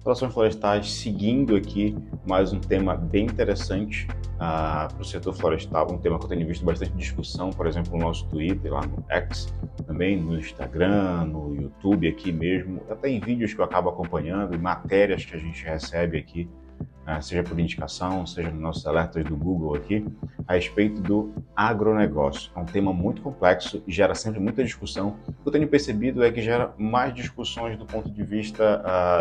Explorações florestais, seguindo aqui mais um tema bem interessante para o setor florestal, um tema que eu tenho visto bastante discussão, por exemplo, no nosso Twitter, lá no X, também no Instagram, no YouTube aqui mesmo, até em vídeos que eu acabo acompanhando, matérias que a gente recebe aqui, seja por indicação, seja nos nossos alertas do Google aqui, a respeito do agronegócio. É um tema muito complexo e gera sempre muita discussão. O que eu tenho percebido é que gera mais discussões do ponto de vista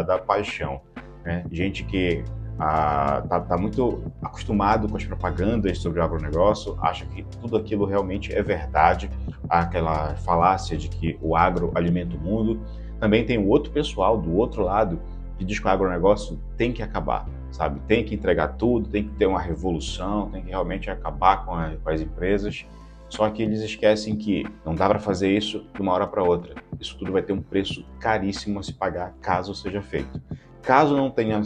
da paixão, né? Gente que tá muito acostumado com as propagandas sobre o agronegócio, acha que tudo aquilo realmente é verdade, aquela falácia de que o agro alimenta o mundo. Também tem o outro pessoal do outro lado que diz que o agronegócio tem que acabar, sabe? Tem que entregar tudo, tem que ter uma revolução, tem que realmente acabar com as empresas. Só que eles esquecem que não dá para fazer isso de uma hora para outra. Isso tudo vai ter um preço caríssimo a se pagar caso seja feito. Caso não tenha...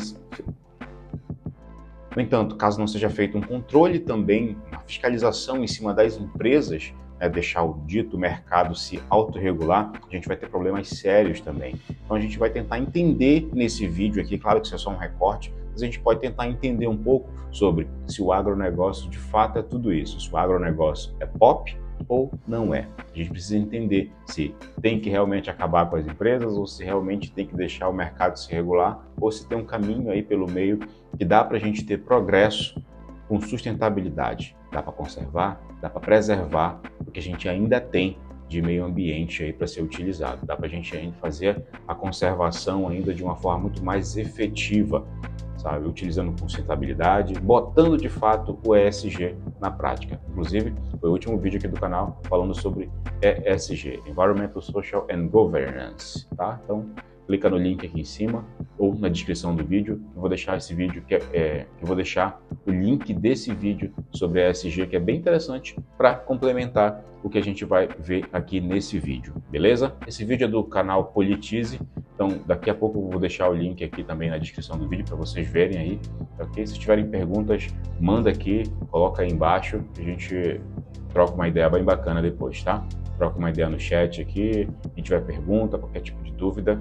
No entanto, caso não seja feito um controle também, uma fiscalização em cima das empresas, deixar o dito mercado se autorregular, a gente vai ter problemas sérios também. Então a gente vai tentar entender nesse vídeo aqui, claro que isso é só um recorte, mas a gente pode tentar entender um pouco sobre se o agronegócio de fato é tudo isso, se o agronegócio é pop ou não é. A gente precisa entender se tem que realmente acabar com as empresas ou se realmente tem que deixar o mercado se regular ou se tem um caminho aí pelo meio que dá para a gente ter progresso com sustentabilidade. Dá para conservar, dá para preservar o que a gente ainda tem de meio ambiente aí para ser utilizado. Dá para a gente ainda fazer a conservação ainda de uma forma muito mais efetiva, sabe? Utilizando com sustentabilidade, botando de fato o ESG na prática. Inclusive, foi o último vídeo aqui do canal falando sobre ESG, Environmental, Social and Governance, tá? Então, clica no link aqui em cima ou na descrição do vídeo. Eu vou deixar esse vídeo eu vou deixar o link desse vídeo sobre a ESG, que é bem interessante para complementar o que a gente vai ver aqui nesse vídeo, beleza? Esse vídeo é do canal Politize, então daqui a pouco eu vou deixar o link aqui também na descrição do vídeo para vocês verem aí, ok? Se tiverem perguntas, manda aqui, coloca aí embaixo, a gente troca uma ideia bem bacana depois, tá? Troca uma ideia no chat aqui, a gente vai pergunta, qualquer tipo de dúvida,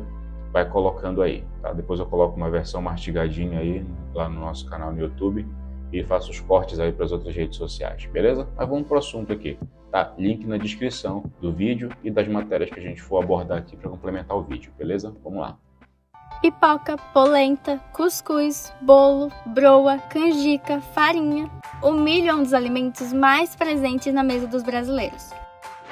vai colocando aí, tá? Depois eu coloco uma versão mastigadinha aí lá no nosso canal no YouTube e faço os cortes aí para as outras redes sociais, beleza? Mas vamos pro assunto aqui, tá? Link na descrição do vídeo e das matérias que a gente for abordar aqui para complementar o vídeo, beleza? Vamos lá. Pipoca, polenta, cuscuz, bolo, broa, canjica, farinha. O milho é um dos alimentos mais presentes na mesa dos brasileiros.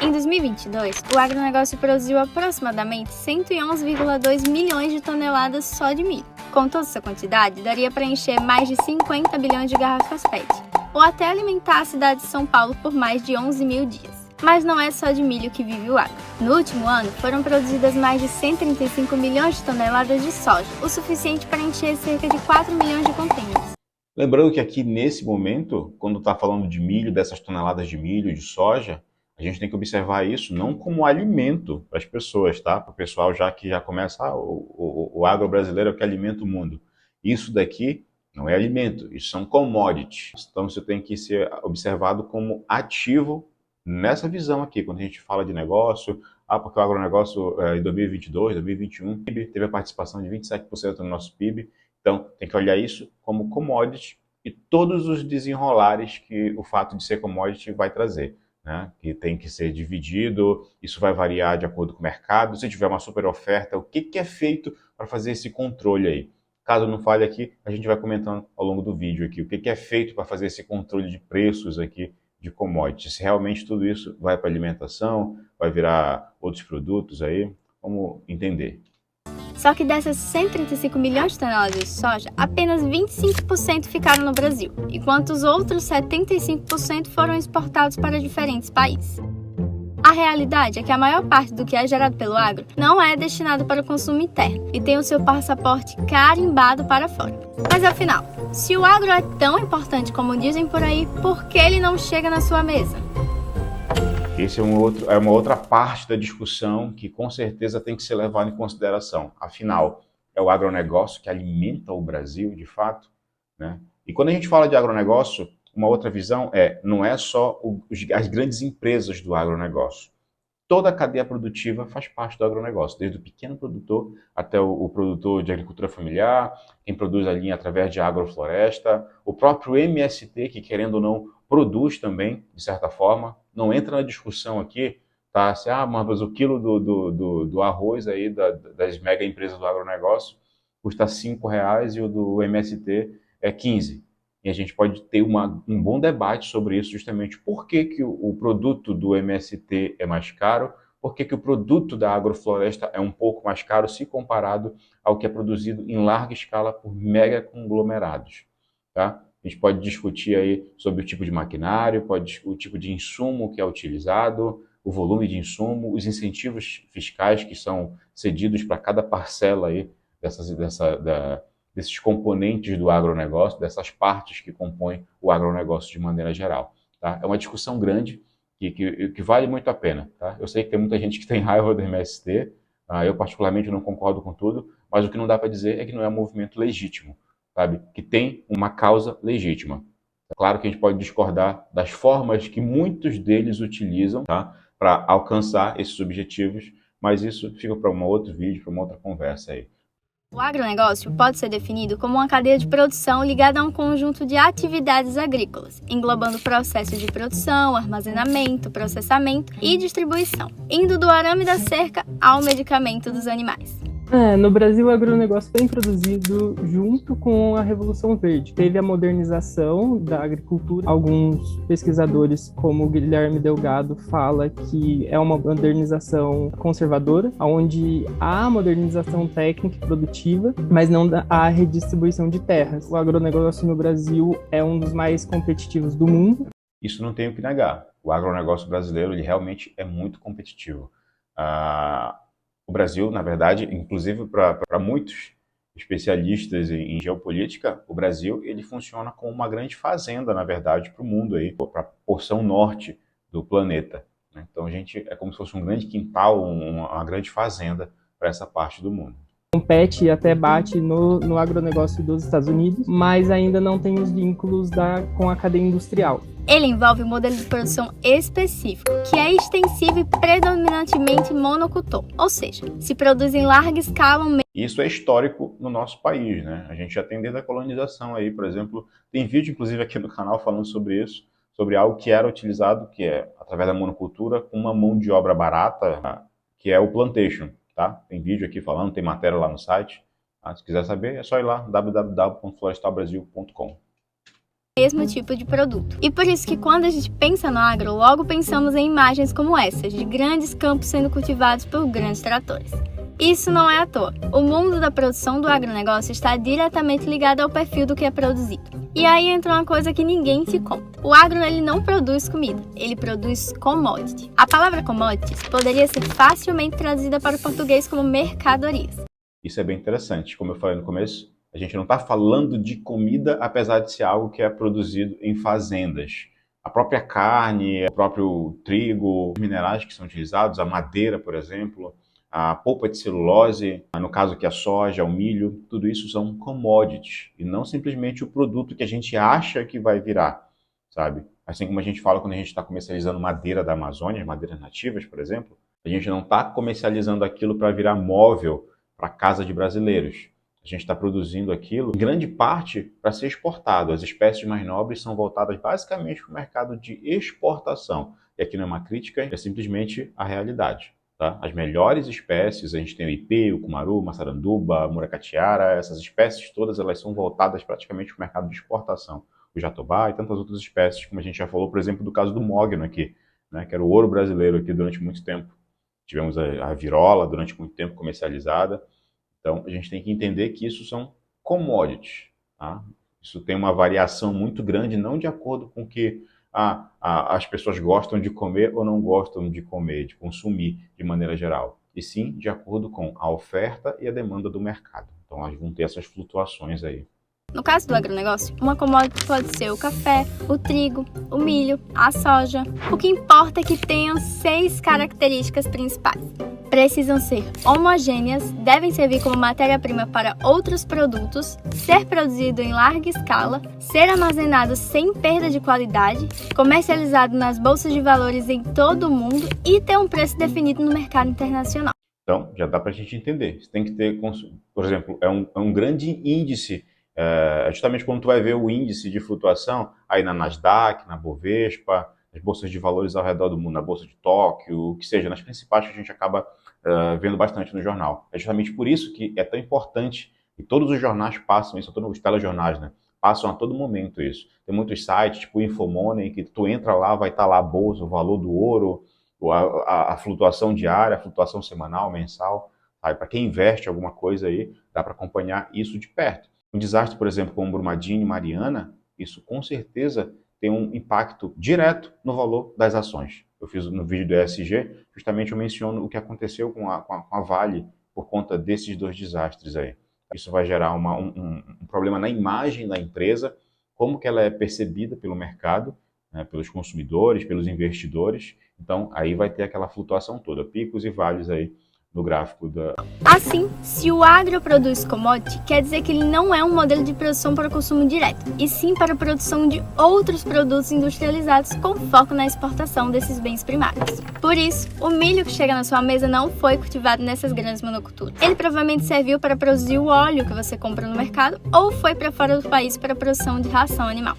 Em 2022, o agronegócio produziu aproximadamente 111,2 milhões de toneladas só de milho. Com toda essa quantidade, daria para encher mais de 50 bilhões de garrafas PET, ou até alimentar a cidade de São Paulo por mais de 11 mil dias. Mas não é só de milho que vive o agro. No último ano, foram produzidas mais de 135 milhões de toneladas de soja, o suficiente para encher cerca de 4 milhões de contêineres. Lembrando que aqui nesse momento, quando está falando de milho, dessas toneladas de milho, de soja, a gente tem que observar isso não como alimento para as pessoas, tá? Para o pessoal já que já começa, o agro brasileiro é o que alimenta o mundo. Isso daqui não é alimento, isso são commodities. Então isso tem que ser observado como ativo nessa visão aqui, quando a gente fala de negócio, porque o agronegócio em 2022, 2021, teve a participação de 27% no nosso PIB, então tem que olhar isso como commodity e todos os desenrolares que o fato de ser commodity vai trazer, né? Que tem que ser dividido, isso vai variar de acordo com o mercado, se tiver uma super oferta, o que é feito para fazer esse controle aí? Caso não falhe aqui, a gente vai comentando ao longo do vídeo aqui, o que é feito para fazer esse controle de preços aqui de commodities, se realmente tudo isso vai para alimentação, vai virar outros produtos aí, vamos entender. Só que dessas 135 milhões de toneladas de soja, apenas 25% ficaram no Brasil, enquanto os outros 75% foram exportados para diferentes países. A realidade é que a maior parte do que é gerado pelo agro não é destinado para o consumo interno e tem o seu passaporte carimbado para fora. Mas afinal, se o agro é tão importante como dizem por aí, por que ele não chega na sua mesa? Esse é uma outra parte da discussão que com certeza tem que ser levada em consideração. Afinal, é o agronegócio que alimenta o Brasil, de fato, né? E quando a gente fala de agronegócio, uma outra visão não é só as grandes empresas do agronegócio. toda a cadeia produtiva faz parte do agronegócio, desde o pequeno produtor até o produtor de agricultura familiar, quem produz a linha através de agrofloresta, o próprio MST, que querendo ou não, produz também, de certa forma. Não entra na discussão aqui, tá? Assim, mas o quilo do arroz aí das mega empresas do agronegócio custa R$5 e o do MST é 15. E a gente pode ter um bom debate sobre isso, justamente por que o produto do MST é mais caro, por que o produto da agrofloresta é um pouco mais caro se comparado ao que é produzido em larga escala por mega conglomerados. Tá? A gente pode discutir aí sobre o tipo de maquinário, o tipo de insumo que é utilizado, o volume de insumo, os incentivos fiscais que são cedidos para cada parcela aí desses componentes do agronegócio, dessas partes que compõem o agronegócio de maneira geral. Tá? É uma discussão grande que vale muito a pena. Tá? Eu sei que tem muita gente que tem raiva do MST, eu particularmente não concordo com tudo, mas o que não dá para dizer é que não é um movimento legítimo, sabe? Que tem uma causa legítima. É claro que a gente pode discordar das formas que muitos deles utilizam, tá? Para alcançar esses objetivos, mas isso fica para um outro vídeo, para uma outra conversa aí. O agronegócio pode ser definido como uma cadeia de produção ligada a um conjunto de atividades agrícolas, englobando processos de produção, armazenamento, processamento e distribuição, indo do arame da cerca ao medicamento dos animais. No Brasil, o agronegócio foi introduzido junto com a Revolução Verde. Teve a modernização da agricultura. Alguns pesquisadores, como o Guilherme Delgado, fala que é uma modernização conservadora, onde há modernização técnica e produtiva, mas não há redistribuição de terras. O agronegócio no Brasil é um dos mais competitivos do mundo. Isso não tem o que negar. O agronegócio brasileiro ele realmente é muito competitivo. O Brasil, na verdade, inclusive para muitos especialistas em geopolítica, o Brasil ele funciona como uma grande fazenda, na verdade, para o mundo, para a porção norte do planeta. Né? Então, a gente é como se fosse um grande quintal, uma grande fazenda para essa parte do mundo. Compete e até bate no agronegócio dos Estados Unidos, mas ainda não tem os vínculos com a cadeia industrial. Ele envolve um modelo de produção específico, que é extensivo e predominantemente monocultor, ou seja, se produz em larga escala. Isso é histórico no nosso país, né? A gente já tem desde a colonização aí, por exemplo, tem vídeo inclusive aqui no canal falando sobre isso, sobre algo que era utilizado, que é através da monocultura, com uma mão de obra barata, que é o plantation, tá? Tem vídeo aqui falando, tem matéria lá no site. Se quiser saber, é só ir lá, www.florestalbrasil.com. Mesmo tipo de produto. E por isso que quando a gente pensa no agro, logo pensamos em imagens como essas, de grandes campos sendo cultivados por grandes tratores. Isso não é à toa. O mundo da produção do agronegócio está diretamente ligado ao perfil do que é produzido. E aí entra uma coisa que ninguém se conta. O agro ele não produz comida, ele produz commodity. A palavra commodities poderia ser facilmente traduzida para o português como mercadorias. Isso é bem interessante, como eu falei no começo. A gente não está falando de comida, apesar de ser algo que é produzido em fazendas. A própria carne, o próprio trigo, os minerais que são utilizados, a madeira, por exemplo, a polpa de celulose, no caso aqui a soja, o milho, tudo isso são commodities e não simplesmente o produto que a gente acha que vai virar, sabe? Assim como a gente fala quando a gente está comercializando madeira da Amazônia, madeiras nativas, por exemplo, a gente não está comercializando aquilo para virar móvel para casa de brasileiros. A gente está produzindo aquilo, em grande parte, para ser exportado. As espécies mais nobres são voltadas basicamente para o mercado de exportação. E aqui não é uma crítica, é simplesmente a realidade. Tá? As melhores espécies, a gente tem o ipê, o cumaru, maçaranduba, muracatiara, essas espécies todas elas são voltadas praticamente para o mercado de exportação. O jatobá e tantas outras espécies, como a gente já falou, por exemplo, do caso do mogno aqui, né, que era o ouro brasileiro aqui durante muito tempo. Tivemos a virola durante muito tempo comercializada. Então, a gente tem que entender que isso são commodities. Tá? Isso tem uma variação muito grande, não de acordo com o que as pessoas gostam de comer ou não gostam de comer, de consumir de maneira geral, e sim de acordo com a oferta e a demanda do mercado. Então, elas vão ter essas flutuações aí. No caso do agronegócio, uma commodity pode ser o café, o trigo, o milho, a soja. O que importa é que tenham 6 características principais: precisam ser homogêneas, devem servir como matéria-prima para outros produtos, ser produzido em larga escala, ser armazenado sem perda de qualidade, comercializado nas bolsas de valores em todo o mundo e ter um preço definido no mercado internacional. Então, já dá para a gente entender. Você tem que ter, por exemplo, é um grande índice, justamente quando tu vai ver o índice de flutuação, aí na Nasdaq, na Bovespa, nas bolsas de valores ao redor do mundo, na Bolsa de Tóquio, o que seja, nas principais que a gente acaba vendo bastante no jornal. É justamente por isso que é tão importante, e todos os jornais passam isso, todos os telejornais, né? Passam a todo momento isso. Tem muitos sites, tipo o Infomoney, que tu entra lá, vai estar lá a bolsa, o valor do ouro, a flutuação diária, a flutuação semanal, mensal. Para quem investe alguma coisa aí, dá para acompanhar isso de perto. Um desastre, por exemplo, como Brumadinho e Mariana, isso com certeza tem um impacto direto no valor das ações. Eu fiz no vídeo do ESG, justamente eu menciono o que aconteceu com a Vale por conta desses dois desastres aí. Isso vai gerar um problema na imagem da empresa, como que ela é percebida pelo mercado, né, pelos consumidores, pelos investidores. Então, aí vai ter aquela flutuação toda, picos e vales aí no gráfico da... Assim, se o agro produz commodity, quer dizer que ele não é um modelo de produção para consumo direto, e sim para a produção de outros produtos industrializados com foco na exportação desses bens primários. Por isso, o milho que chega na sua mesa não foi cultivado nessas grandes monoculturas. Ele provavelmente serviu para produzir o óleo que você compra no mercado, ou foi para fora do país para a produção de ração animal.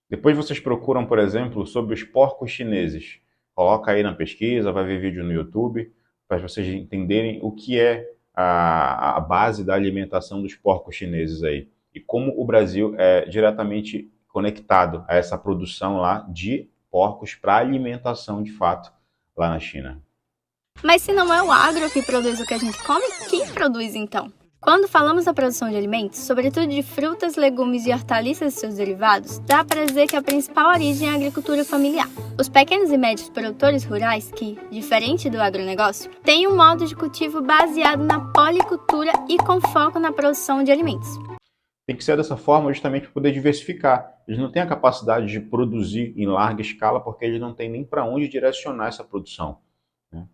Depois vocês procuram, por exemplo, sobre os porcos chineses. Coloca aí na pesquisa, vai ver vídeo no YouTube, para vocês entenderem o que é a base da alimentação dos porcos chineses aí. E como o Brasil é diretamente conectado a essa produção lá de porcos para alimentação de fato lá na China. Mas se não é o agro que produz o que a gente come, quem produz então? Quando falamos da produção de alimentos, sobretudo de frutas, legumes e hortaliças e seus derivados, dá para dizer que a principal origem é a agricultura familiar. Os pequenos e médios produtores rurais que, diferente do agronegócio, têm um modo de cultivo baseado na policultura e com foco na produção de alimentos. Tem que ser dessa forma justamente para poder diversificar. Eles não têm a capacidade de produzir em larga escala porque eles não têm nem para onde direcionar essa produção.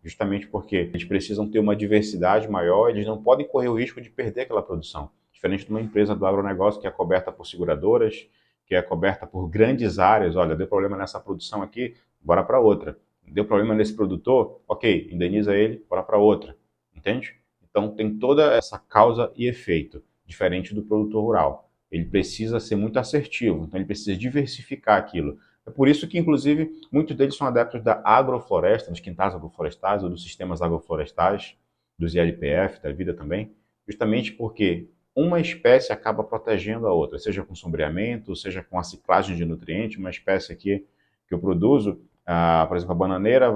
Justamente porque eles precisam ter uma diversidade maior, eles não podem correr o risco de perder aquela produção. Diferente de uma empresa do agronegócio que é coberta por seguradoras, que é coberta por grandes áreas. Olha, deu problema nessa produção aqui, bora para outra. Deu problema nesse produtor, ok, indeniza ele, bora para outra. Entende? Então tem toda essa causa e efeito, diferente do produtor rural. Ele precisa ser muito assertivo, então ele precisa diversificar aquilo. É por isso que, inclusive, muitos deles são adeptos da agrofloresta, dos quintais agroflorestais ou dos sistemas agroflorestais, dos ILPF, da vida também, justamente porque uma espécie acaba protegendo a outra, seja com sombreamento, seja com a ciclagem de nutrientes. Uma espécie aqui que eu produzo, por exemplo, a bananeira,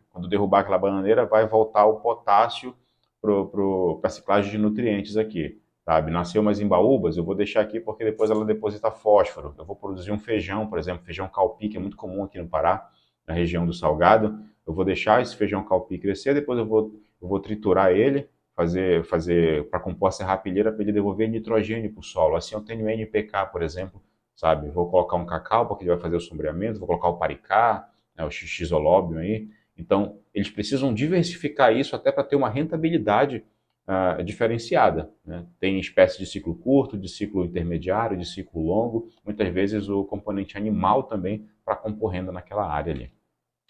quando derrubar aquela bananeira, vai voltar o potássio para a ciclagem de nutrientes aqui. Sabe? Nasceu umas embaúbas, eu vou deixar aqui porque depois ela deposita fósforo. Eu vou produzir um feijão, por exemplo, feijão calpi, que é muito comum aqui no Pará, na região do Salgado. Eu vou deixar esse feijão calpi crescer, depois eu vou triturar ele, fazer para compor a serrapilheira para ele devolver nitrogênio para o solo. Assim eu tenho NPK, por exemplo, sabe? Vou colocar um cacau porque ele vai fazer o sombreamento, vou colocar o paricá, né, o xilóbio aí. Então, eles precisam diversificar isso até para ter uma rentabilidade diferenciada, né? Tem espécies de ciclo curto, de ciclo intermediário, de ciclo longo, muitas vezes o componente animal também para compor renda naquela área ali.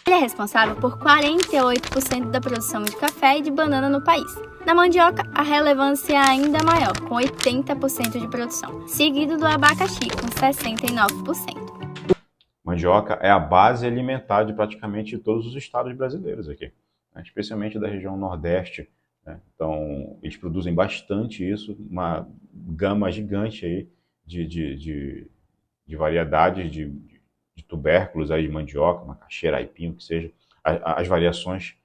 Ele é responsável por 48% da produção de café e de banana no país. Na mandioca, a relevância é ainda maior, com 80% de produção, seguido do abacaxi, com 69%. Mandioca é a base alimentar de praticamente todos os estados brasileiros aqui, né? Especialmente da região Nordeste. Então, eles produzem bastante isso, uma gama gigante aí de variedades de tubérculos aí de mandioca, macaxeira, aipim, o que seja, as variações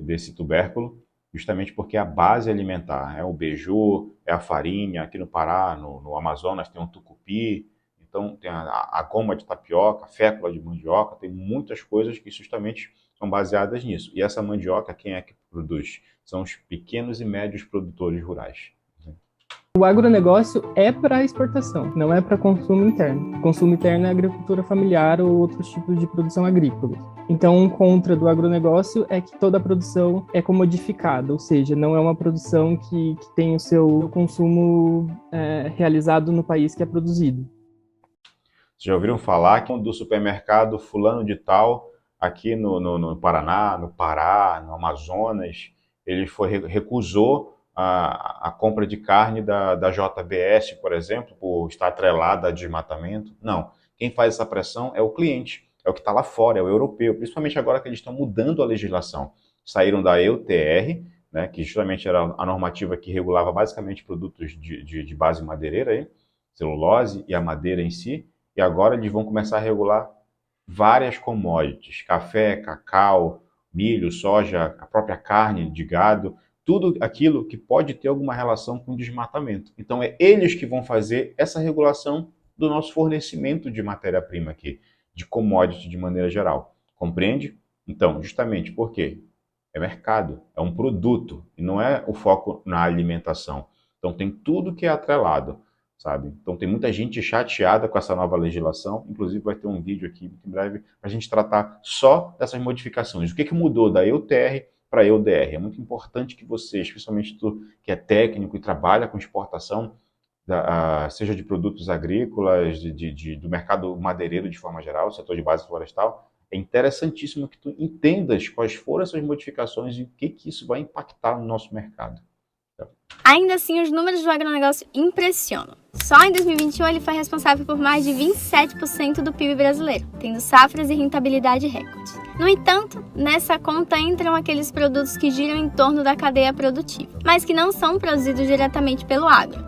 desse tubérculo, justamente porque é a base alimentar. É o beiju, é a farinha, aqui no Pará, no Amazonas tem o tucupi, então tem a goma de tapioca, a fécula de mandioca, tem muitas coisas que justamente são baseadas nisso. E essa mandioca, quem é que produz? São os pequenos e médios produtores rurais. O agronegócio é para exportação, não é para consumo interno. Consumo interno é agricultura familiar ou outros tipos de produção agrícola. Então, um contra do agronegócio é que toda a produção é comodificada, ou seja, não é uma produção que tem o seu consumo realizado no país que é produzido. Vocês já ouviram falar do supermercado fulano de tal, aqui no Paraná, no Pará, no Amazonas, ele recusou a compra de carne da JBS, por exemplo, por estar atrelada a desmatamento? Não. Quem faz essa pressão é o cliente, é o que está lá fora, é o europeu, principalmente agora que eles estão mudando a legislação. Saíram da EUTR, né, que justamente era a normativa que regulava basicamente produtos de base madeireira, aí, celulose e a madeira em si, e agora eles vão começar a regular várias commodities, café, cacau, milho, soja, a própria carne de gado, tudo aquilo que pode ter alguma relação com desmatamento. Então é eles que vão fazer essa regulação do nosso fornecimento de matéria-prima aqui, de commodity de maneira geral. Compreende? Então, justamente por quê? É mercado, é um produto, e não é o foco na alimentação. Então tem tudo que é atrelado, sabe? Então tem muita gente chateada com essa nova legislação, inclusive vai ter um vídeo aqui muito em breve para a gente tratar só dessas modificações. O que mudou da EUTR para a EUDR? É muito importante que você, especialmente tu que é técnico e trabalha com exportação, seja de produtos agrícolas, do mercado madeireiro de forma geral, setor de base florestal, é interessantíssimo que tu entendas quais foram essas modificações e o que isso vai impactar no nosso mercado. Ainda assim, os números do agronegócio impressionam. Só em 2021 ele foi responsável por mais de 27% do PIB brasileiro, tendo safras e rentabilidade recordes. No entanto, nessa conta entram aqueles produtos que giram em torno da cadeia produtiva, mas que não são produzidos diretamente pelo agro.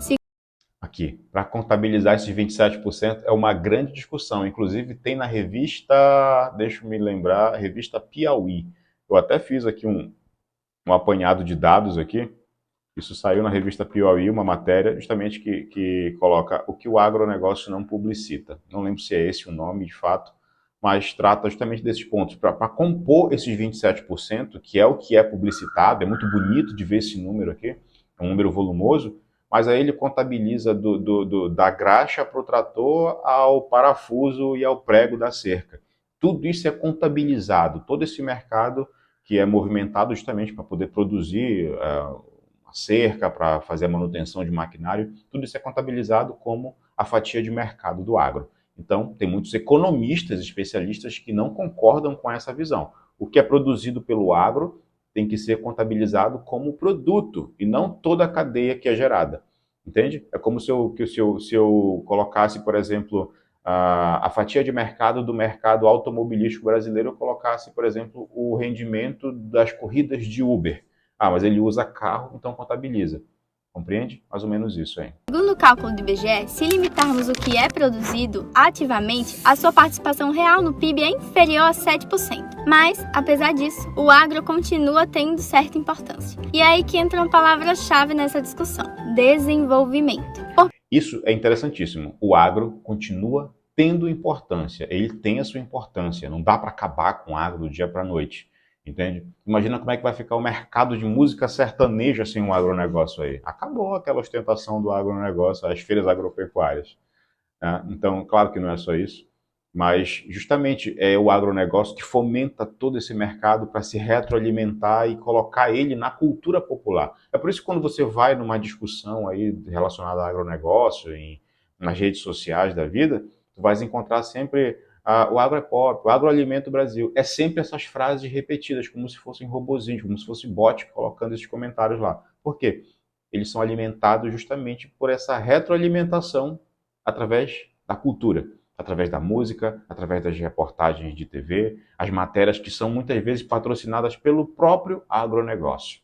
Aqui, para contabilizar esses 27% é uma grande discussão. Inclusive tem na revista, deixa eu me lembrar, revista Piauí. Eu até fiz aqui um apanhado de dados aqui. Isso saiu na revista Piauí, uma matéria justamente que coloca o que o agronegócio não publicita. Não lembro se é esse o nome de fato, mas trata justamente desses pontos. Para compor esses 27%, que é o que é publicitado, é muito bonito de ver esse número aqui, é um número volumoso, mas aí ele contabiliza da graxa para o trator ao parafuso e ao prego da cerca. Tudo isso é contabilizado, todo esse mercado que é movimentado justamente para poder produzir a cerca, para fazer a manutenção de maquinário, tudo isso é contabilizado como a fatia de mercado do agro. Então, tem muitos economistas, especialistas que não concordam com essa visão. O que é produzido pelo agro tem que ser contabilizado como produto e não toda a cadeia que é gerada. Entende? É como se eu colocasse, por exemplo, a fatia de mercado do mercado automobilístico brasileiro, eu colocasse, por exemplo, o rendimento das corridas de Uber. Ah, mas ele usa carro, então contabiliza. Compreende? Mais ou menos isso, hein? Segundo o cálculo do IBGE, se limitarmos o que é produzido ativamente, a sua participação real no PIB é inferior a 7%. Mas, apesar disso, o agro continua tendo certa importância. E é aí que entra uma palavra-chave nessa discussão: desenvolvimento. Isso é interessantíssimo. O agro continua tendo importância. Ele tem a sua importância. Não dá para acabar com o agro do dia para a noite. Entende? Imagina como é que vai ficar o mercado de música sertaneja sem um agronegócio aí. Acabou aquela ostentação do agronegócio, as feiras agropecuárias. Né? Então, claro que não é só isso, mas justamente é o agronegócio que fomenta todo esse mercado para se retroalimentar e colocar ele na cultura popular. É por isso que quando você vai numa discussão aí relacionada ao agronegócio, nas redes sociais da vida, tu vais encontrar sempre o agro é pop, o agroalimenta o Brasil. É sempre essas frases repetidas, como se fossem robozinhos, como se fosse bot colocando esses comentários lá. Por quê? Eles são alimentados justamente por essa retroalimentação através da cultura, através da música, através das reportagens de TV, as matérias que são muitas vezes patrocinadas pelo próprio agronegócio.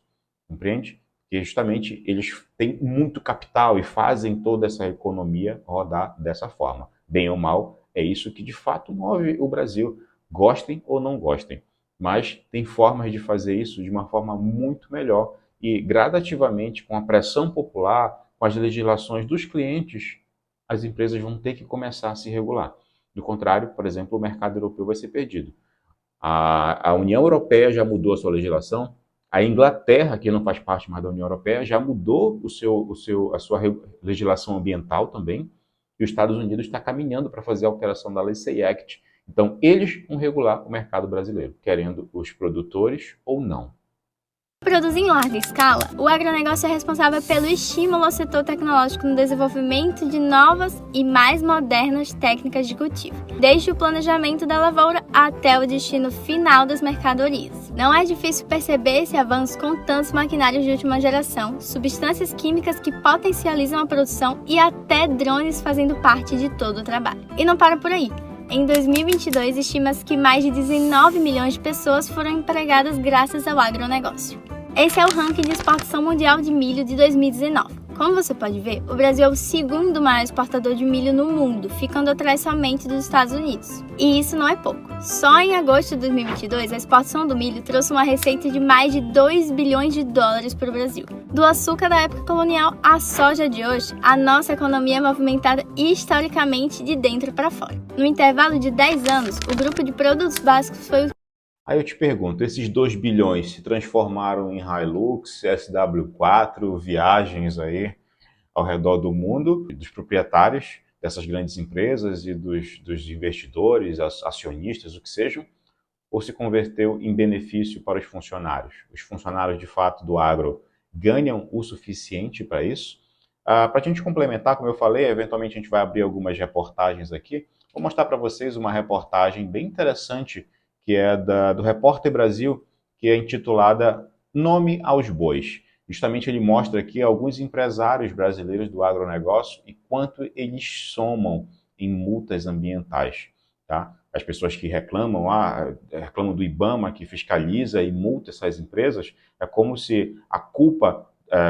Compreende? Porque justamente eles têm muito capital e fazem toda essa economia rodar dessa forma. Bem ou mal, é isso que de fato move o Brasil, gostem ou não gostem. Mas tem formas de fazer isso de uma forma muito melhor e gradativamente, com a pressão popular, com as legislações dos clientes, as empresas vão ter que começar a se regular. Do contrário, por exemplo, o mercado europeu vai ser perdido. A União Europeia já mudou a sua legislação, a Inglaterra, que não faz parte mais da União Europeia, já mudou a sua legislação ambiental também, e os Estados Unidos está caminhando para fazer a alteração da Lei Sey Act, Então, eles vão regular o mercado brasileiro, querendo os produtores ou não. Produzir em larga escala, o agronegócio é responsável pelo estímulo ao setor tecnológico no desenvolvimento de novas e mais modernas técnicas de cultivo, desde o planejamento da lavoura até o destino final das mercadorias. Não é difícil perceber esse avanço com tantos maquinários de última geração, substâncias químicas que potencializam a produção e até drones fazendo parte de todo o trabalho. E não para por aí. Em 2022, estima-se que mais de 19 milhões de pessoas foram empregadas graças ao agronegócio. Esse é o ranking de exportação mundial de milho de 2019. Como você pode ver, o Brasil é o segundo maior exportador de milho no mundo, ficando atrás somente dos Estados Unidos. E isso não é pouco. Só em agosto de 2022, a exportação do milho trouxe uma receita de mais de 2 bilhões de dólares para o Brasil. Do açúcar da época colonial à soja de hoje, a nossa economia é movimentada historicamente de dentro para fora. No intervalo de 10 anos, o grupo de produtos básicos foi o... Aí eu te pergunto, esses 2 bilhões se transformaram em Hilux, SW4, viagens aí ao redor do mundo, dos proprietários dessas grandes empresas e dos investidores, acionistas, o que sejam, ou se converteu em benefício para os funcionários? Os funcionários, de fato, do agro ganham o suficiente para isso? Para a gente complementar, como eu falei, eventualmente a gente vai abrir algumas reportagens aqui. Vou mostrar para vocês uma reportagem bem interessante, que é do Repórter Brasil, que é intitulada Nome aos Bois. Justamente ele mostra aqui alguns empresários brasileiros do agronegócio e quanto eles somam em multas ambientais. Tá? As pessoas que reclamam, reclamam do IBAMA, que fiscaliza e multa essas empresas, é como se a culpa,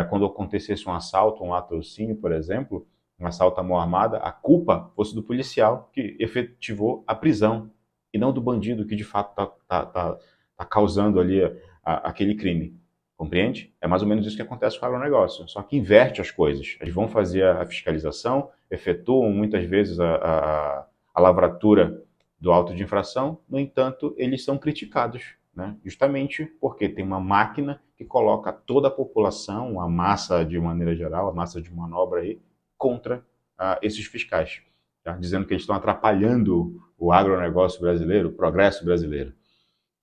quando acontecesse um assalto, um latrocínio, por exemplo, um assalto à mão armada, a culpa fosse do policial que efetivou a prisão e não do bandido que de fato está causando ali aquele crime. Compreende? É mais ou menos isso que acontece com o agronegócio, só que inverte as coisas. Eles vão fazer a fiscalização, efetuam muitas vezes a lavratura do auto de infração, no entanto, eles são criticados, né? Justamente porque tem uma máquina que coloca toda a população, a massa de maneira geral, a massa de manobra aí, contra esses fiscais, tá? Dizendo que eles estão atrapalhando o agronegócio brasileiro, o progresso brasileiro.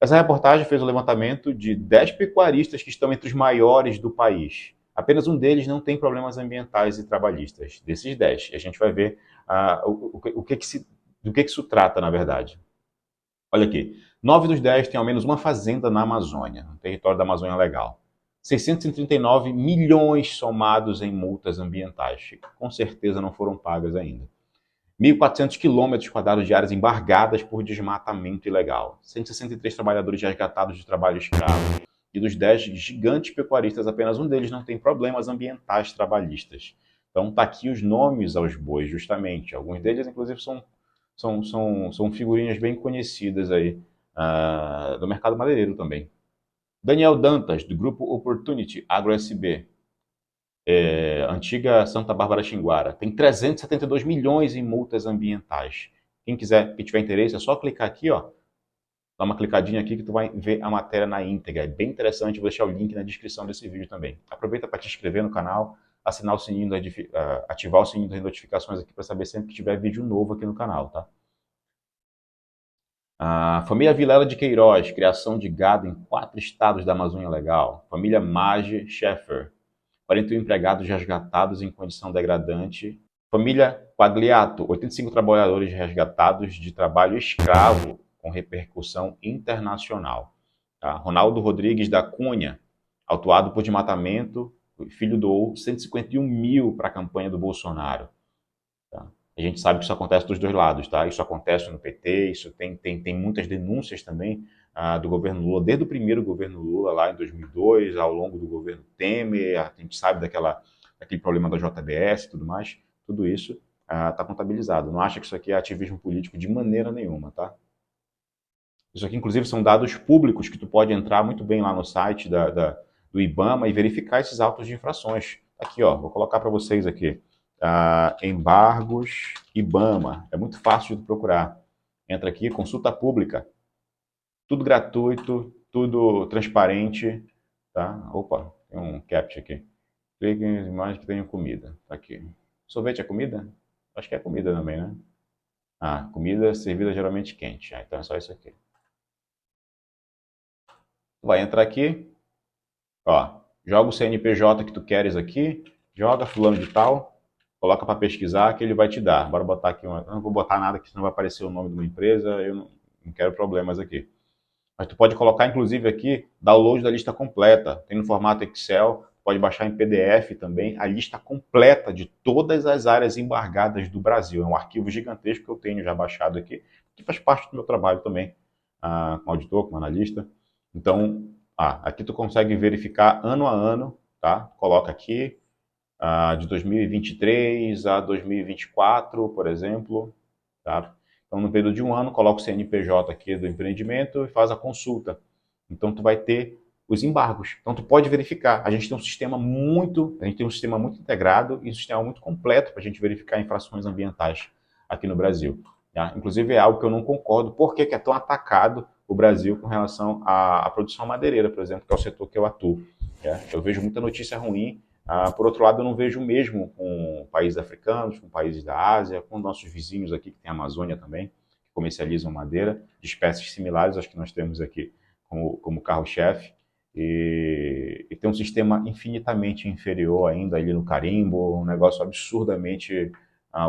Essa reportagem fez o levantamento de 10 pecuaristas que estão entre os maiores do país. Apenas um deles não tem problemas ambientais e trabalhistas, desses 10. E a gente vai ver do que isso trata, na verdade. Olha aqui, 9 dos 10 têm ao menos uma fazenda na Amazônia, no território da Amazônia Legal. 639 milhões somados em multas ambientais, que com certeza não foram pagas ainda. 1.400 quilômetros quadrados de áreas embargadas por desmatamento ilegal. 163 trabalhadores resgatados de trabalho escravo. E dos 10 gigantes pecuaristas, apenas um deles não tem problemas ambientais trabalhistas. Então tá aqui os nomes aos bois, justamente. Alguns deles, inclusive, são figurinhas bem conhecidas aí do mercado madeireiro também. Daniel Dantas, do grupo Opportunity Agro SB. Antiga Santa Bárbara Xinguara, tem 372 milhões em multas ambientais. Quem tiver interesse, é só clicar aqui, ó, dá uma clicadinha aqui que tu vai ver a matéria na íntegra. É bem interessante, vou deixar o link na descrição desse vídeo também. Aproveita para te inscrever no canal, assinar o sininho, ativar o sininho das notificações aqui para saber sempre que tiver vídeo novo aqui no canal, tá? A família Vilela de Queiroz, criação de gado em 4 estados da Amazônia Legal. Família Mage Schaeffer, 41 empregados resgatados em condição degradante. Família Quagliato, 85 trabalhadores resgatados de trabalho escravo com repercussão internacional. Tá? Ronaldo Rodrigues da Cunha, autuado por desmatamento, o filho doou 151 mil para a campanha do Bolsonaro. Tá? A gente sabe que isso acontece dos dois lados, tá? Isso acontece no PT, isso tem muitas denúncias também do governo Lula, desde o primeiro governo Lula, lá em 2002, ao longo do governo Temer, a gente sabe daquele problema da JBS e tudo mais, tudo isso está contabilizado. Não acha que isso aqui é ativismo político de maneira nenhuma, tá? Isso aqui, inclusive, são dados públicos que tu pode entrar muito bem lá no site do IBAMA e verificar esses autos de infrações. Aqui, ó, vou colocar para vocês aqui. Embargos IBAMA, é muito fácil de procurar. Entra aqui, consulta pública. Tudo gratuito, tudo transparente, tá? Opa, tem um captcha aqui. Clique em imagens que tenham comida. Tá aqui. Sorvete é comida? Acho que é comida também, né? Ah, comida servida geralmente quente. Ah, então é só isso aqui. Vai entrar aqui, ó, joga o CNPJ que tu queres aqui, joga fulano de tal, coloca para pesquisar que ele vai te dar. Bora botar aqui uma... Eu não vou botar nada que senão vai aparecer o nome de uma empresa, eu não quero problemas aqui. Mas tu pode colocar, inclusive, aqui, download da lista completa. Tem no formato Excel, pode baixar em PDF também, a lista completa de todas as áreas embargadas do Brasil. É um arquivo gigantesco que eu tenho já baixado aqui, que faz parte do meu trabalho também, como auditor, como analista. Então, aqui tu consegue verificar ano a ano, tá? Coloca aqui, de 2023 a 2024, por exemplo, tá? Então, no período de um ano, coloca o CNPJ aqui do empreendimento e faz a consulta. Então, tu vai ter os embargos. Então, tu pode verificar. A gente tem um sistema muito integrado e um sistema muito completo para a gente verificar infrações ambientais aqui no Brasil. Tá? Inclusive, é algo que eu não concordo. Por que é tão atacado o Brasil com relação à produção madeireira, por exemplo, que é o setor que eu atuo? Eu vejo muita notícia ruim. Por outro lado, eu não vejo o mesmo com países africanos, com países da Ásia, com nossos vizinhos aqui, que tem a Amazônia também, que comercializam madeira, de espécies similares às que nós temos aqui como carro-chefe, e tem um sistema infinitamente inferior ainda ali no carimbo, um negócio absurdamente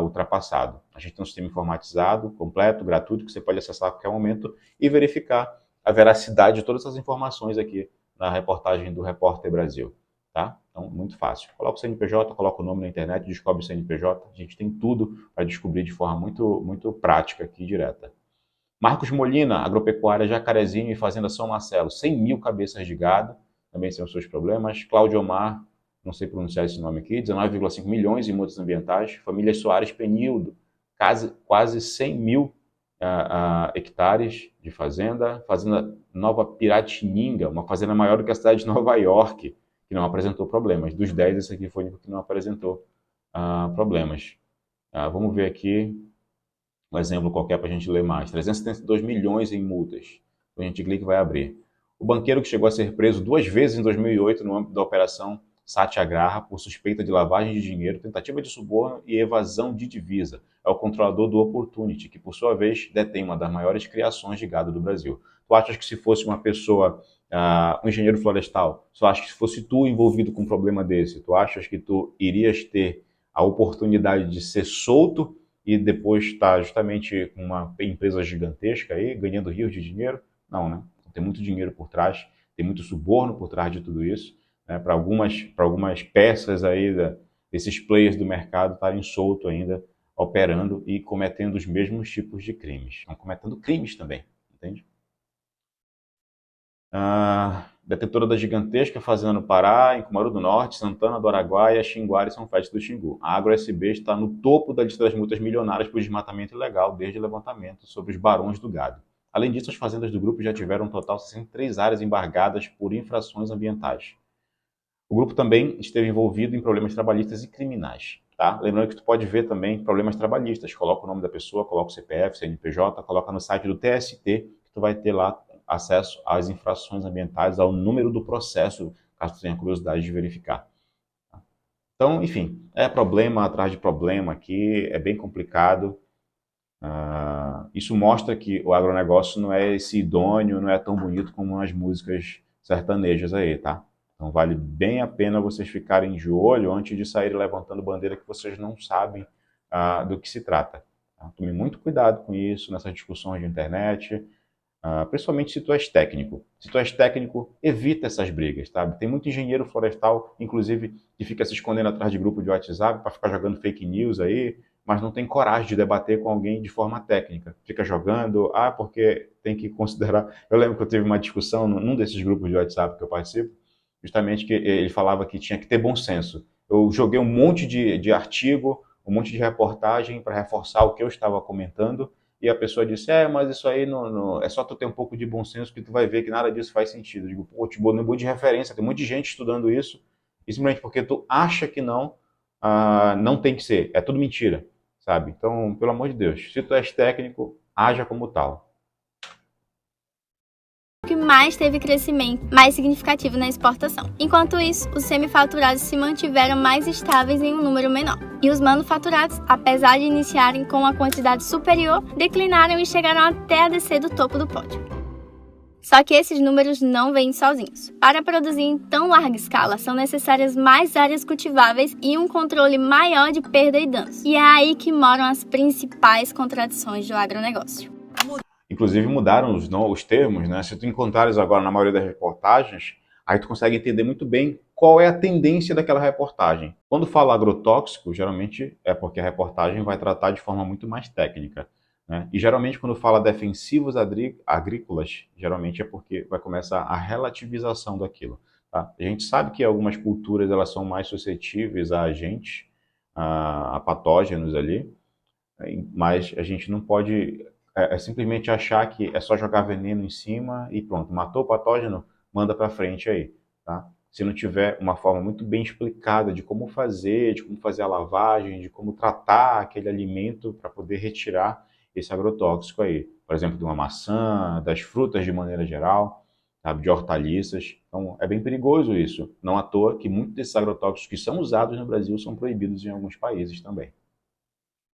ultrapassado. A gente tem um sistema informatizado, completo, gratuito, que você pode acessar a qualquer momento e verificar a veracidade de todas essas informações aqui na reportagem do Repórter Brasil. Tá? Então, muito fácil. Coloca o CNPJ, coloca o nome na internet, descobre o CNPJ. A gente tem tudo para descobrir de forma muito prática aqui, direta. Marcos Molina, Agropecuária Jacarezinho e Fazenda São Marcelo, 100 mil cabeças de gado, também são os seus problemas. Cláudio Omar, não sei pronunciar esse nome aqui, 19,5 milhões em multas ambientais. Família Soares Penildo, quase 100 mil hectares de fazenda. Fazenda Nova Piratininga, uma fazenda maior do que a cidade de Nova York, que não apresentou problemas. Dos 10, esse aqui foi o único que não apresentou problemas. Vamos ver aqui um exemplo qualquer para a gente ler mais. 372 milhões em multas. A gente clica e vai abrir. O banqueiro que chegou a ser preso 2 vezes em 2008 no âmbito da operação Satyagraha por suspeita de lavagem de dinheiro, tentativa de suborno e evasão de divisa. É o controlador do Opportunity, que por sua vez detém uma das maiores criações de gado do Brasil. Tu achas que se fosse uma pessoa, um engenheiro florestal, tu achas que se fosse tu envolvido com um problema desse, tu achas que tu irias ter a oportunidade de ser solto e depois estar justamente com uma empresa gigantesca aí, ganhando rios de dinheiro? Não, né? Tem muito dinheiro por trás, tem muito suborno por trás de tudo isso, né? Para algumas peças aí desses players do mercado estarem soltos ainda, operando e cometendo os mesmos tipos de crimes. Estão cometendo crimes também, entende? Detetora da Gigantesca, Fazenda no Pará, em Cumaru do Norte, Santana do Araguaia, Xinguara e São Félix do Xingu. A AgroSB está no topo da lista das multas milionárias por desmatamento ilegal desde o levantamento sobre os barões do gado. Além disso, as fazendas do grupo já tiveram um total de 63 áreas embargadas por infrações ambientais. O grupo também esteve envolvido em problemas trabalhistas e criminais. Tá? Lembrando que tu pode ver também problemas trabalhistas. Coloca o nome da pessoa, coloca o CPF, CNPJ, coloca no site do TST, que tu vai ter lá acesso às infrações ambientais, ao número do processo, caso tu tenha curiosidade de verificar. Então, enfim, é problema atrás de problema aqui, é bem complicado. Isso mostra que o agronegócio não é esse idôneo, não é tão bonito como as músicas sertanejas aí, tá? Então vale bem a pena vocês ficarem de olho antes de sair levantando bandeira que vocês não sabem do que se trata. Tá? Tome muito cuidado com isso nessas discussões de internet, principalmente se tu és técnico. Se tu és técnico, evita essas brigas, tá? Tem muito engenheiro florestal, inclusive, que fica se escondendo atrás de grupo de WhatsApp para ficar jogando fake news aí, mas não tem coragem de debater com alguém de forma técnica. Fica jogando, porque tem que considerar... Eu lembro que eu tive uma discussão num desses grupos de WhatsApp que eu participo, justamente que ele falava que tinha que ter bom senso. Eu joguei um monte de artigo, um monte de reportagem para reforçar o que eu estava comentando, e a pessoa disse, mas isso aí é só tu ter um pouco de bom senso que tu vai ver que nada disso faz sentido. Eu digo, pô, te botei um monte de referência, tem muita gente estudando isso, e simplesmente porque tu acha que não, não tem que ser, é tudo mentira, sabe? Então, pelo amor de Deus, se tu és técnico, haja como tal. que mais teve crescimento mais significativo na exportação. Enquanto isso, os semifaturados se mantiveram mais estáveis em um número menor. E os manufaturados, apesar de iniciarem com uma quantidade superior, declinaram e chegaram até a descer do topo do pódio. Só que esses números não vêm sozinhos. Para produzir em tão larga escala, são necessárias mais áreas cultiváveis e um controle maior de perda e danos. E é aí que moram as principais contradições do agronegócio. Inclusive mudaram os termos, né? Se tu encontrares agora na maioria das reportagens, aí tu consegue entender muito bem qual é a tendência daquela reportagem. Quando fala agrotóxico, geralmente é porque a reportagem vai tratar de forma muito mais técnica, né? E geralmente quando fala defensivos agrícolas, geralmente é porque vai começar a relativização daquilo, tá? A gente sabe que algumas culturas elas são mais suscetíveis a agentes, a patógenos ali, mas a gente não pode simplesmente achar que é só jogar veneno em cima e pronto, matou o patógeno, manda para frente aí, tá? Se não tiver uma forma muito bem explicada de como fazer a lavagem, de como tratar aquele alimento para poder retirar esse agrotóxico aí, por exemplo, de uma maçã, das frutas de maneira geral, sabe, de hortaliças. Então é bem perigoso isso, não à toa que muitos desses agrotóxicos que são usados no Brasil são proibidos em alguns países também.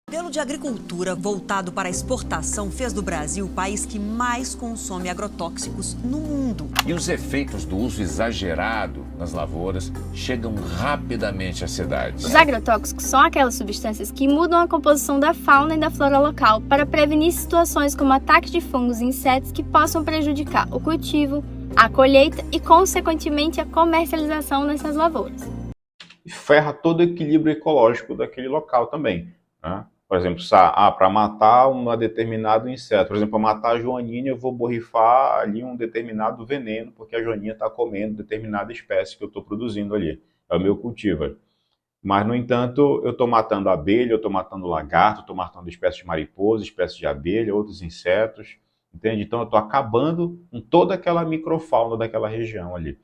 O modelo de agricultura voltado para a exportação fez do Brasil o país que mais consome agrotóxicos no mundo. E os efeitos do uso exagerado nas lavouras chegam rapidamente às cidades. Os agrotóxicos são aquelas substâncias que mudam a composição da fauna e da flora local para prevenir situações como ataques de fungos e insetos que possam prejudicar o cultivo, a colheita e, consequentemente, a comercialização nessas lavouras. E ferra todo o equilíbrio ecológico daquele local também, né? Por exemplo, para matar um determinado inseto, por exemplo, para matar a joaninha, eu vou borrifar ali um determinado veneno, porque a joaninha está comendo determinada espécie que eu estou produzindo ali, é o meu cultivar. Mas, no entanto, eu estou matando abelha, eu estou matando lagarto, estou matando espécies de mariposa, espécies de abelha, outros insetos, entende? Então, eu estou acabando com toda aquela microfauna daquela região ali,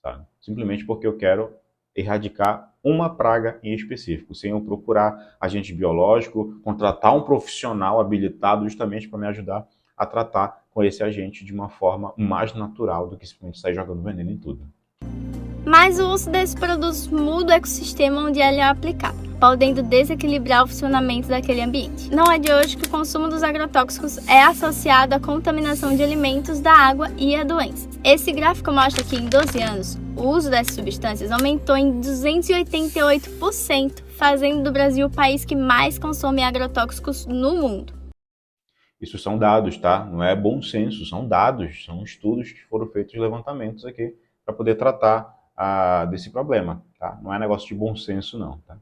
sabe? Simplesmente porque eu quero erradicar uma praga em específico, sem eu procurar agente biológico, contratar um profissional habilitado justamente para me ajudar a tratar com esse agente de uma forma mais natural do que simplesmente sair jogando veneno em tudo. Mas o uso desses produtos muda o ecossistema onde ele é aplicado, podendo desequilibrar o funcionamento daquele ambiente. Não é de hoje que o consumo dos agrotóxicos é associado à contaminação de alimentos, da água e a doenças. Esse gráfico mostra que em 12 anos, o uso dessas substâncias aumentou em 288%, fazendo do Brasil o país que mais consome agrotóxicos no mundo. Isso são dados, tá? Não é bom senso, são dados, são estudos que foram feitos, levantamentos aqui, para poder tratar desse problema, tá? Não é negócio de bom senso não, tá?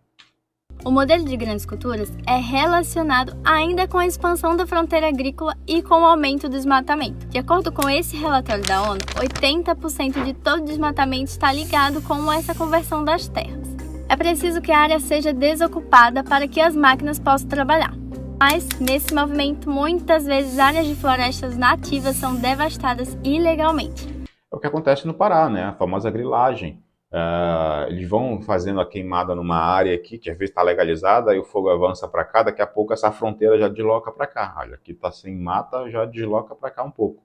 O modelo de grandes culturas é relacionado ainda com a expansão da fronteira agrícola e com o aumento do desmatamento. De acordo com esse relatório da ONU, 80% de todo desmatamento está ligado com essa conversão das terras. É preciso que a área seja desocupada para que as máquinas possam trabalhar. Mas, nesse movimento, muitas vezes áreas de florestas nativas são devastadas ilegalmente. É o que acontece no Pará, né? A famosa grilagem. Eles vão fazendo a queimada numa área aqui, que às vezes está legalizada, aí o fogo avança para cá, daqui a pouco essa fronteira já desloca para cá. Olha, aqui está sem mata, já desloca para cá um pouco,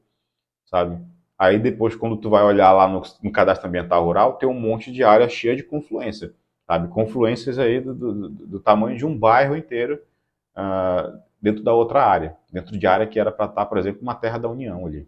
sabe? Aí depois, quando tu vai olhar lá no cadastro ambiental rural, tem um monte de área cheia de confluência, sabe? Confluências aí do tamanho de um bairro inteiro dentro da outra área, dentro de área que era para estar, por exemplo, uma terra da União ali.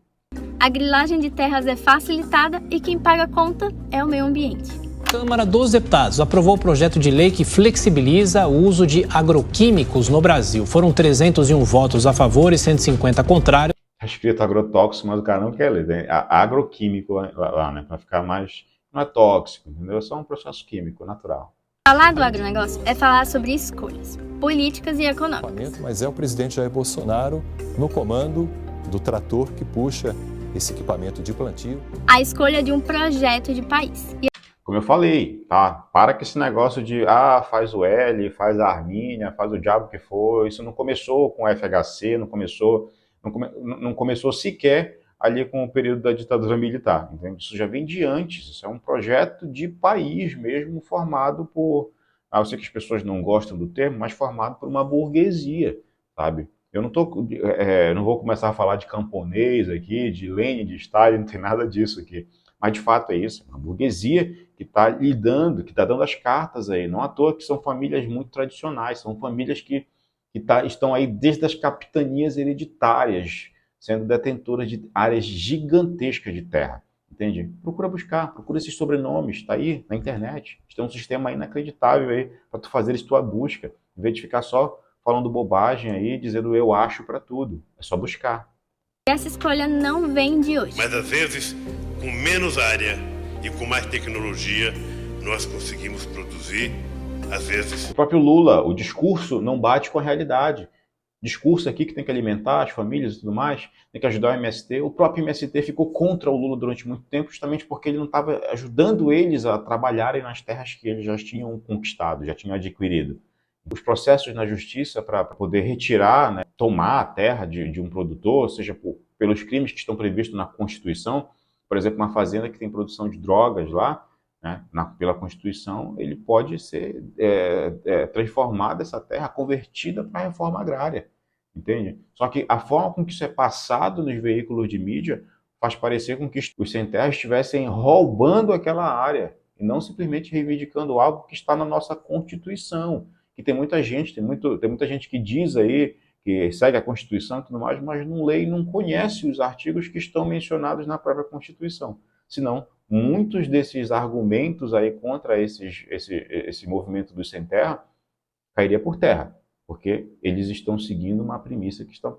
A grilagem de terras é facilitada e quem paga a conta é o meio ambiente. A Câmara dos Deputados aprovou o projeto de lei que flexibiliza o uso de agroquímicos no Brasil. Foram 301 votos a favor e 150 contrários. Está escrito agrotóxico, mas o cara não quer ler. Tem agroquímico lá, né? Para ficar mais... Não é tóxico, entendeu? É só um processo químico, natural. Falar do agronegócio é falar sobre escolhas políticas e econômicas. Mas é o presidente Jair Bolsonaro no comando do trator que puxa esse equipamento de plantio. A escolha de um projeto de país. Como eu falei, tá? Para com esse negócio de faz o L, faz a Armínia, faz o diabo que for. Isso não começou com o FHC, não começou sequer ali com o período da ditadura militar. Entende? Isso já vem de antes. Isso é um projeto de país mesmo, formado por... eu sei que as pessoas não gostam do termo, mas formado por uma burguesia, sabe? Eu não vou começar a falar de camponês aqui, de Lenin, de Stalin, não tem nada disso aqui. Mas de fato é isso, é uma burguesia que está lidando, que está dando as cartas aí. Não à toa que são famílias muito tradicionais, são famílias que estão aí desde as capitanias hereditárias, sendo detentoras de áreas gigantescas de terra. Entende? Procura buscar, procura esses sobrenomes, está aí na internet. Tem um sistema inacreditável aí para tu fazeres tua busca, em vez de ficar só falando bobagem aí, dizendo eu acho para tudo. É só buscar. Essa escolha não vem de hoje. Mas às vezes, com menos área e com mais tecnologia, nós conseguimos produzir, às vezes... O próprio Lula, o discurso não bate com a realidade. Discurso aqui que tem que alimentar as famílias e tudo mais, tem que ajudar o MST. O próprio MST ficou contra o Lula durante muito tempo, justamente porque ele não estava ajudando eles a trabalharem nas terras que eles já tinham conquistado, já tinham adquirido. Os processos na justiça para poder retirar, né, tomar a terra de um produtor, seja pelos crimes que estão previstos na Constituição, por exemplo, uma fazenda que tem produção de drogas lá, né, pela Constituição, ele pode ser transformada, essa terra, convertida para a reforma agrária, entende? Só que a forma com que isso é passado nos veículos de mídia faz parecer com que os sem-terra estivessem roubando aquela área, e não simplesmente reivindicando algo que está na nossa Constituição, que tem muita gente, tem muita gente que diz aí, que segue a Constituição e tudo mais, mas não lê e não conhece os artigos que estão mencionados na própria Constituição. Senão, muitos desses argumentos aí contra esse movimento dos sem-terra cairia por terra, porque eles estão seguindo uma premissa que está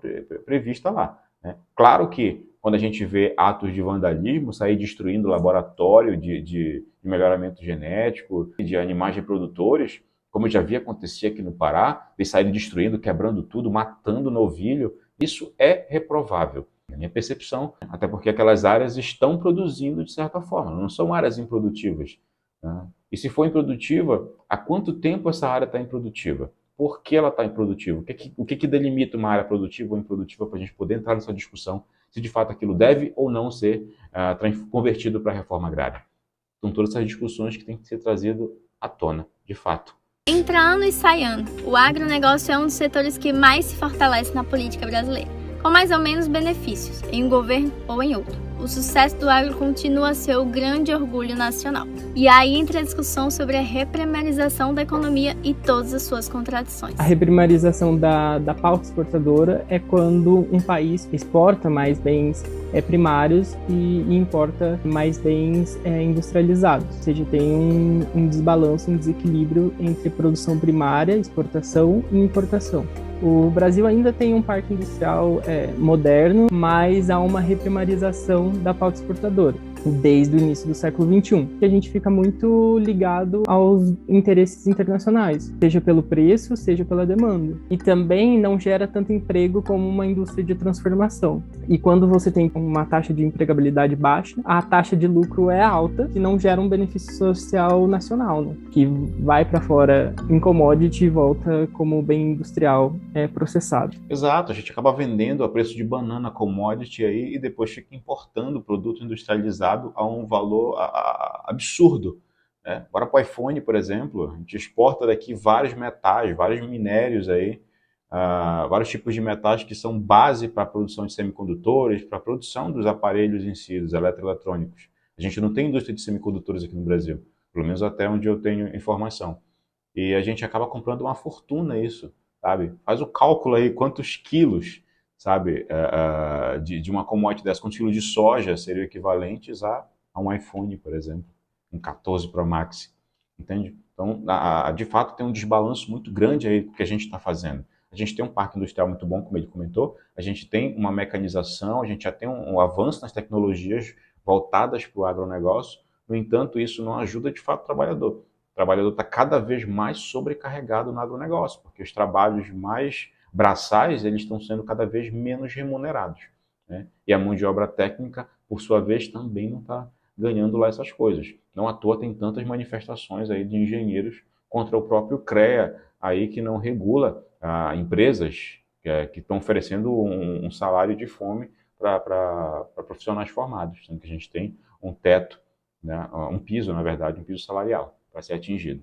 prevista lá, né? Claro que quando a gente vê atos de vandalismo, sair destruindo laboratório de melhoramento genético, de animais reprodutores, como eu já vi acontecer aqui no Pará, eles saírem destruindo, quebrando tudo, matando novilho, isso é reprovável, na minha percepção, até porque aquelas áreas estão produzindo de certa forma, não são áreas improdutivas, né? E se for improdutiva, há quanto tempo essa área está improdutiva? Por que ela está improdutiva? O que delimita uma área produtiva ou improdutiva para a gente poder entrar nessa discussão, se de fato aquilo deve ou não ser convertido para a reforma agrária? São todas essas discussões que têm que ser trazidas à tona, de fato. Entra ano e sai ano, o agronegócio é um dos setores que mais se fortalece na política brasileira, com mais ou menos benefícios, em um governo ou em outro. O sucesso do agro continua a ser o grande orgulho nacional. E aí entra a discussão sobre a reprimarização da economia e todas as suas contradições. A reprimarização da pauta exportadora é quando um país exporta mais bens primários e importa mais bens industrializados. Ou seja, tem um desbalanço, um desequilíbrio entre produção primária, exportação e importação. O Brasil ainda tem um parque industrial moderno, mas há uma reprimarização da pauta exportadora desde o início do século XXI, que a gente fica muito ligado aos interesses internacionais, seja pelo preço, seja pela demanda. E também não gera tanto emprego como uma indústria de transformação. E quando você tem uma taxa de empregabilidade baixa, a taxa de lucro é alta e não gera um benefício social nacional, né? Que vai para fora em commodity e volta como bem industrial processado. Exato, a gente acaba vendendo a preço de banana commodity aí e depois fica importando o produto industrializado a um valor absurdo, né? Agora para o iPhone, por exemplo, a gente exporta daqui vários metais, vários minérios aí, vários tipos de metais que são base para a produção de semicondutores, para a produção dos aparelhos em si, dos eletroeletrônicos. A gente não tem indústria de semicondutores aqui no Brasil, pelo menos até onde eu tenho informação. E a gente acaba comprando uma fortuna isso, sabe? Faz o cálculo aí, quantos quilos, sabe, de uma commodity dessa, quantos quilos de soja seriam equivalentes a um iPhone, por exemplo, um 14 Pro Max, entende? Então, de fato, tem um desbalanço muito grande aí que a gente está fazendo. A gente tem um parque industrial muito bom, como ele comentou, a gente tem uma mecanização, a gente já tem um avanço nas tecnologias voltadas para o agronegócio, no entanto, isso não ajuda de fato o trabalhador. O trabalhador está cada vez mais sobrecarregado no agronegócio, porque os trabalhos mais braçais, eles estão sendo cada vez menos remunerados, né? E a mão de obra técnica, por sua vez, também não está ganhando lá essas coisas. Não à toa tem tantas manifestações aí de engenheiros contra o próprio CREA, aí que não regula empresas que estão oferecendo um salário de fome para profissionais formados, sendo que a gente tem um teto, né, um piso, na verdade, um piso salarial para ser atingido.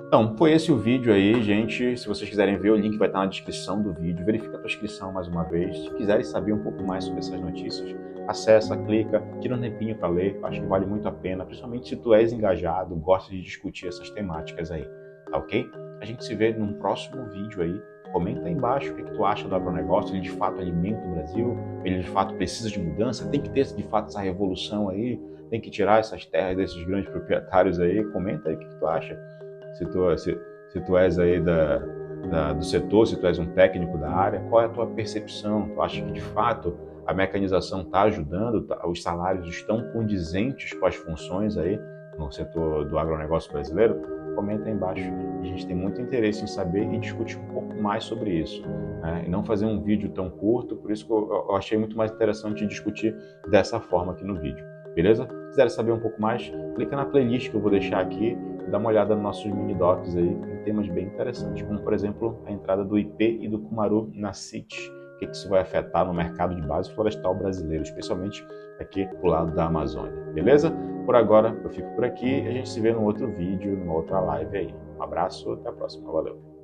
Então, foi esse o vídeo aí, gente. Se vocês quiserem ver, o link vai estar na descrição do vídeo. Verifica a tua inscrição mais uma vez. Se quiserem saber um pouco mais sobre essas notícias, acessa, clica, tira um tempinho para ler. Acho que vale muito a pena, principalmente se tu és engajado, gosta de discutir essas temáticas aí, tá ok? A gente se vê num próximo vídeo aí. Comenta aí embaixo o que tu acha do agronegócio. Ele de fato alimenta o Brasil? Ele de fato precisa de mudança? Tem que ter de fato essa revolução aí? Tem que tirar essas terras desses grandes proprietários aí? Comenta aí o que tu acha. Se tu és aí do setor, se tu és um técnico da área, qual é a tua percepção? Tu acha que de fato a mecanização está ajudando, os salários estão condizentes com as funções aí no setor do agronegócio brasileiro? Comenta aí embaixo. A gente tem muito interesse em saber e discutir um pouco mais sobre isso, né? E não fazer um vídeo tão curto, por isso que eu achei muito mais interessante discutir dessa forma aqui no vídeo. Beleza? Se quiser saber um pouco mais, clica na playlist que eu vou deixar aqui e dá uma olhada nos nossos mini docs aí, com temas bem interessantes, como por exemplo a entrada do IP e do Cumaru na CITES, o que isso vai afetar no mercado de base florestal brasileiro, especialmente aqui pro lado da Amazônia. Beleza? Por agora eu fico por aqui e a gente se vê num outro vídeo, numa outra live aí. Um abraço, até a próxima. Valeu!